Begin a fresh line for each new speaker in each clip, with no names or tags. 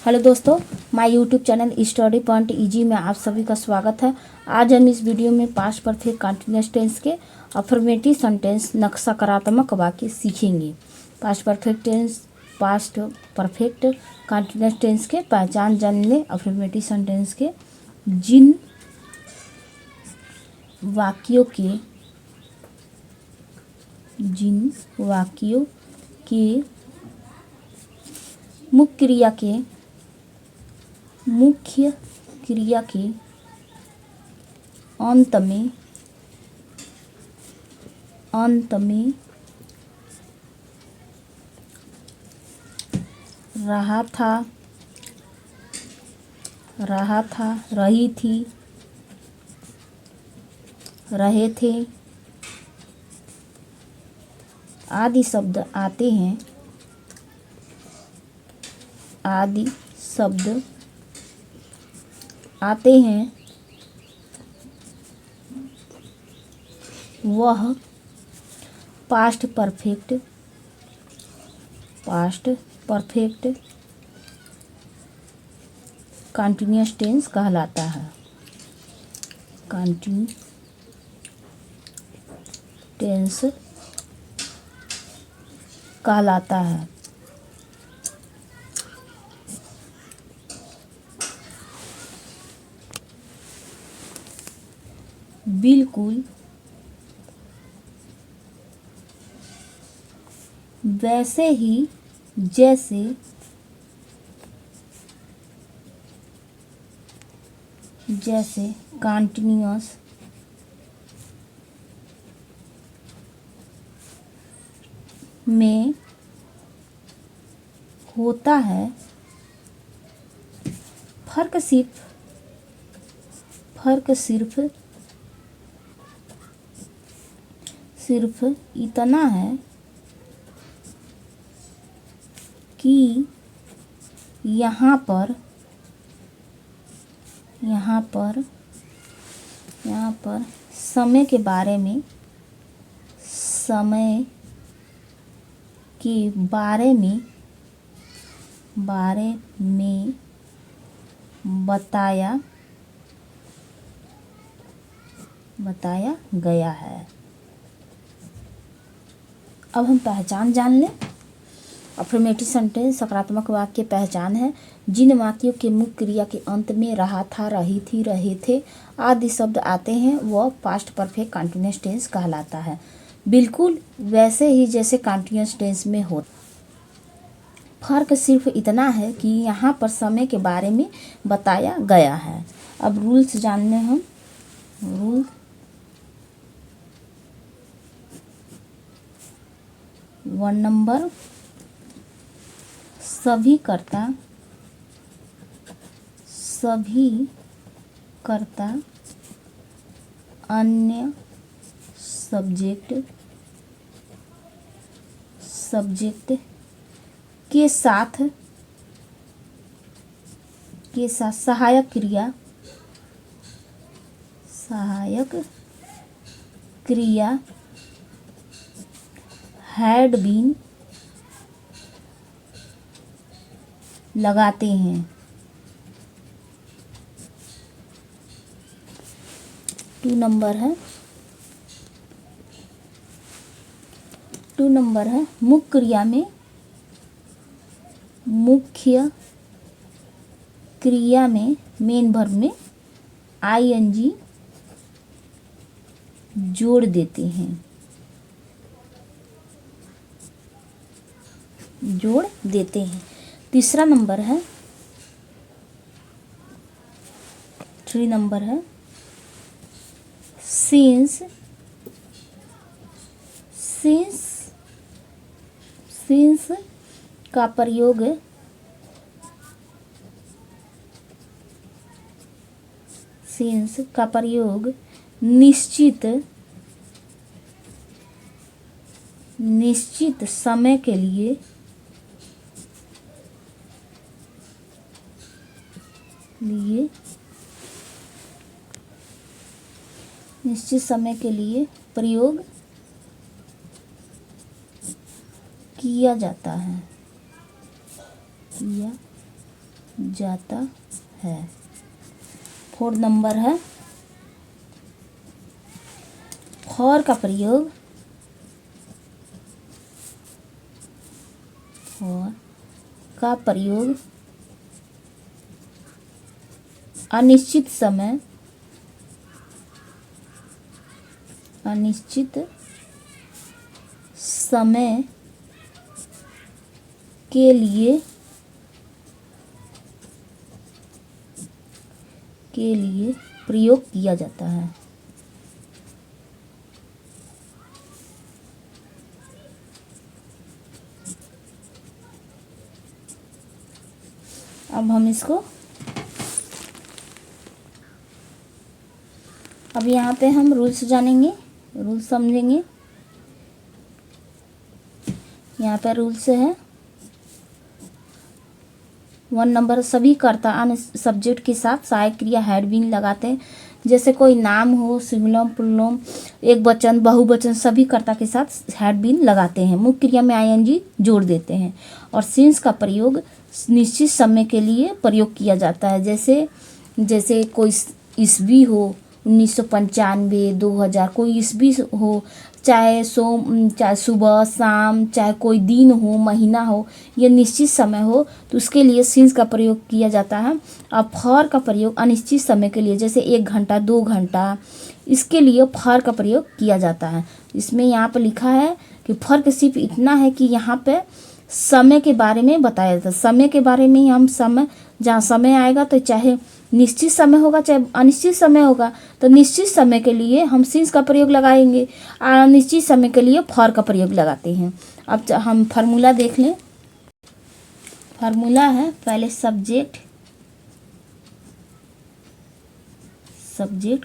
Hello दोस्तों, my YouTube channel study point easy में आप सभी का स्वागत है। आज हम इस वीडियो में पास्ट परफेक्ट कंटीन्यूअस टेंस के अफर्मेटिव सेंटेंस नक्शा वाक्य सीखेंगे। पास्ट परफेक्ट कंटीन्यूअस टेंस के पहचान जान लें। अफर्मेटिव सेंटेंस के जिन वाक्यों के मुख्य क्रिया के अंत में रहा था, रही थी, रहे थे आदि शब्द आते हैं। वह पास्ट परफेक्ट कंटीन्यूअस टेंस कहलाता है। बिल्कुल वैसे ही जैसे कंटीन्यूअस में होता है। फर्क सिर्फ इतना है कि यहाँ पर समय के बारे में बताया गया है। अब हम पहचान जान लें। अफर्मेटिव सेंटेंस सकारात्मक वाक्य की पहचान है। जिन वाक्यों के मुख्य क्रिया के अंत में रहा था, रही थी, रहे थे आदि शब्द आते हैं वह पास्ट परफेक्ट कंटीन्यूअस टेंस कहलाता है। बिल्कुल वैसे ही जैसे कंटीन्यूअस टेंस में हो। फर्क सिर्फ इतना है कि यहाँ पर समय के बारे में बताया गया है। अब रूल्स जान लें हम। रूल 1 नंबर, सभी कर्ता अन्य सब्जेक्ट के साथ सहायक क्रिया हैड बीन लगाते हैं। 2 नंबर है मुख्य क्रिया में मेन वर्ब में आईएनजी जोड़ देते हैं। 3 नंबर है 3 नंबर है सिंस का प्रयोग निश्चित समय के लिए प्रयोग किया जाता है। जाता है। 4 नंबर है फॉर का प्रयोग अनिश्चित समय के लिए प्रयोग किया जाता है। अब हम इसको अब यहाँ पे हम रूल्स जानेंगे, रूल्स समझेंगे। यहाँ पे रूल्स है 1 नंबर सभी कर्ता अन्य सब्जेक्ट के साथ सहायक क्रिया हैड बीन लगाते हैं। जैसे कोई नाम हो, सिंगुलर पुल्लिंग, एक वचन, बहुवचन, सभी कर्ता के साथ हैड बीन लगाते हैं। मुख्य क्रिया में आईएनजी जोड़ देते हैं। और सिंस का प्रयोग निश्चित समय के लिए प्रयोग किया जाता है। जैसे कोई ईस्वी हो 1995, 2000, कोई ईस्वी हो, चाहे सुबह शाम, चाहे कोई दिन हो, महीना हो, ये निश्चित समय हो, तो उसके लिए सिंस का प्रयोग किया जाता है। अब फॉर का प्रयोग अनिश्चित समय के लिए, जैसे 1 घंटा, 2 घंटा, इसके लिए फॉर का प्रयोग किया जाता है। इसमें यहाँ पर लिखा है कि फर्क सिर्फ इतना है कि यहाँ पे समय के बारे में बताया जाता है। समय के बारे में हम जहाँ समय आएगा तो चाहे निश्चित समय होगा चाहे अनिश्चित समय होगा, तो निश्चित समय के लिए हम सिंस का प्रयोग लगाएंगे, अनिश्चित समय के लिए फॉर का प्रयोग लगाते हैं। अब हम फार्मूला देख लें। फार्मूला है पहले सब्जेक्ट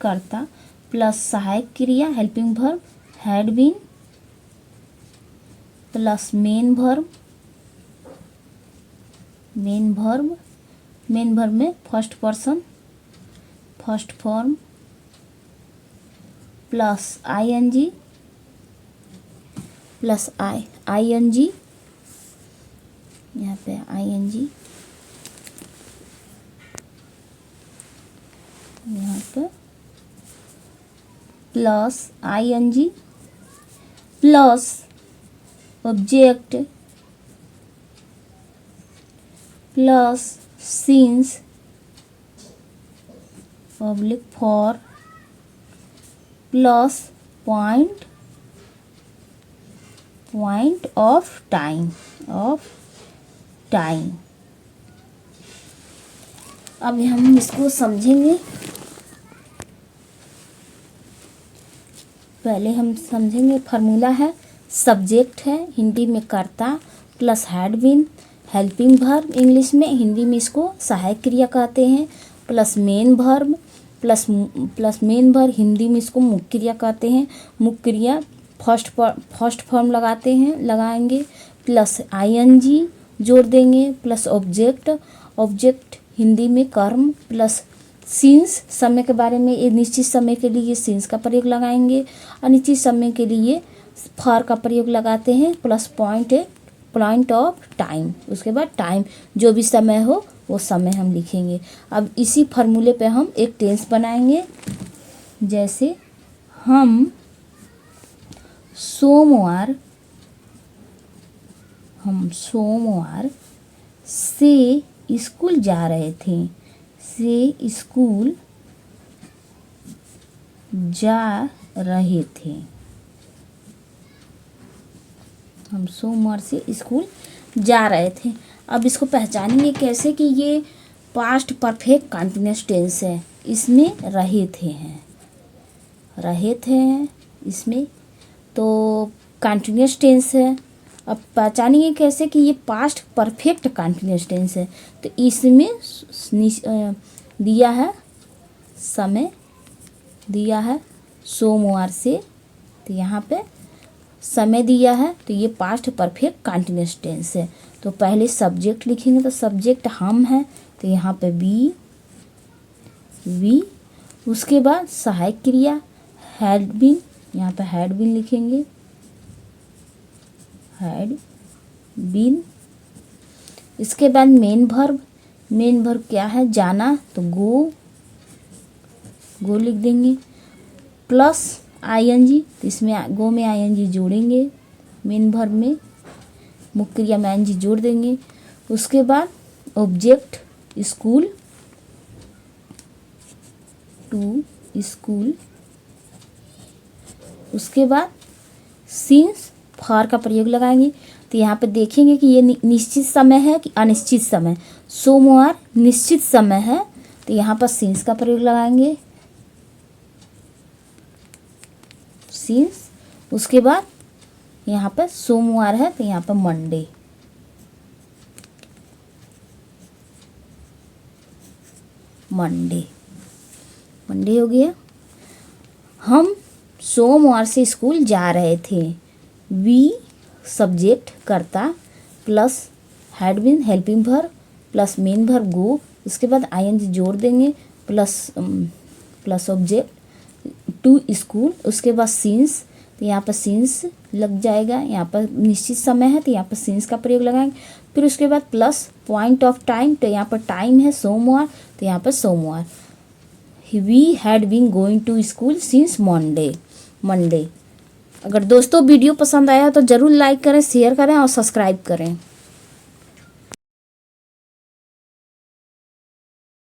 कर्ता प्लस सहायक क्रिया helping verb had been plus main verb में first person first form plus ING यहाँ पे आईएनजी, यहाँ पे plus ING plus object plus since public for plus point of time अब हम इसको समझेंगे। पहले हम समझेंगे फार्मूला है सब्जेक्ट है हिंदी में कर्ता plus had been helping verb English में, हिंदी में इसको सहायक क्रिया कहते हैं, प्लस मेन वर्ब हिंदी में इसको मुख्य क्रिया कहते हैं। मुख्य क्रिया फर्स्ट फॉर्म लगाएंगे प्लस आईएनजी जोड़ देंगे प्लस ऑब्जेक्ट हिंदी में कर्म प्लस सिंस समय के बारे में, ये निश्चित समय के लिए सिंस का प्रयोग लगाएंगे, अनिश्चित समय के लिए फॉर का प्रयोग लगाते हैं प्लस पॉइंट ऑफ टाइम, उसके बाद टाइम जो भी समय हो वो समय हम लिखेंगे। अब इसी फार्मूले पे हम एक टेंस बनाएंगे। जैसे हम सोमवार से स्कूल जा रहे थे, हम सोमवार से स्कूल जा रहे थे। अब इसको पहचानेंगे कैसे कि ये पास्ट परफेक्ट कंटीन्यूअस टेंस है, इसमें रहे थे इसमें तो कंटीन्यूअस टेंस है। अब पहचानेंगे कैसे कि ये पास्ट परफेक्ट कंटीन्यूअस टेंस है, तो इसमें दिया है समय दिया है सोमवार से, तो यहाँ पे समय दिया है, तो ये पास्ट परफेक्ट कंटीन्यूअस टेंस है। तो पहले सब्जेक्ट लिखेंगे, तो सब्जेक्ट हम है, तो यहाँ पे वी, उसके बाद सहायक क्रिया हैड बीन, यहाँ पे हैड बीन लिखेंगे, हैड बीन। इसके बाद मेन मेन वर्ब क्या है, जाना, तो गो लिख देंगे, प्लस आईएनजी, तो इसमें गो में आईएनजी जोड़ेंगे, मेन वर्ब में मुख्य क्रिया में आईएनजी जोड़ देंगे। उसके बाद ऑब्जेक्ट स्कूल, टू स्कूल। उसके बाद सिंस फॉर का प्रयोग लगाएंगे। तो यहाँ पे देखेंगे कि ये निश्चित समय है कि अनिश्चित समय। सोमवार निश्चित समय है, तो यहाँ पर सिंस का प्रयोग लगाएंगे, सिंस। उसके बाद यहाँ पर सोमवार है, तो यहाँ पर मंडे, मंडे हो गया। हम सोमवार से स्कूल जा रहे थे। वी सब्जेक्ट कर्ता plus had been helping verb plus main verb go, उसके बाद आईएनजी जोड़ देंगे, प्लस ऑब्जेक्ट टू स्कूल। उसके बाद सिंस, तो यहाँ पर सिंस लग जाएगा, यहाँ पर निश्चित समय है तो यहाँ पर सिंस का प्रयोग लगाएंगे। फिर उसके बाद प्लस पॉइंट ऑफ टाइम, तो यहाँ पर टाइम है सोमवार, तो यहाँ पर सोमवार। We had been going to school since Monday. अगर दोस्तों वीडियो पसंद आया तो ज़रूर लाइक करें, शेयर करें और सब्सक्राइब करें।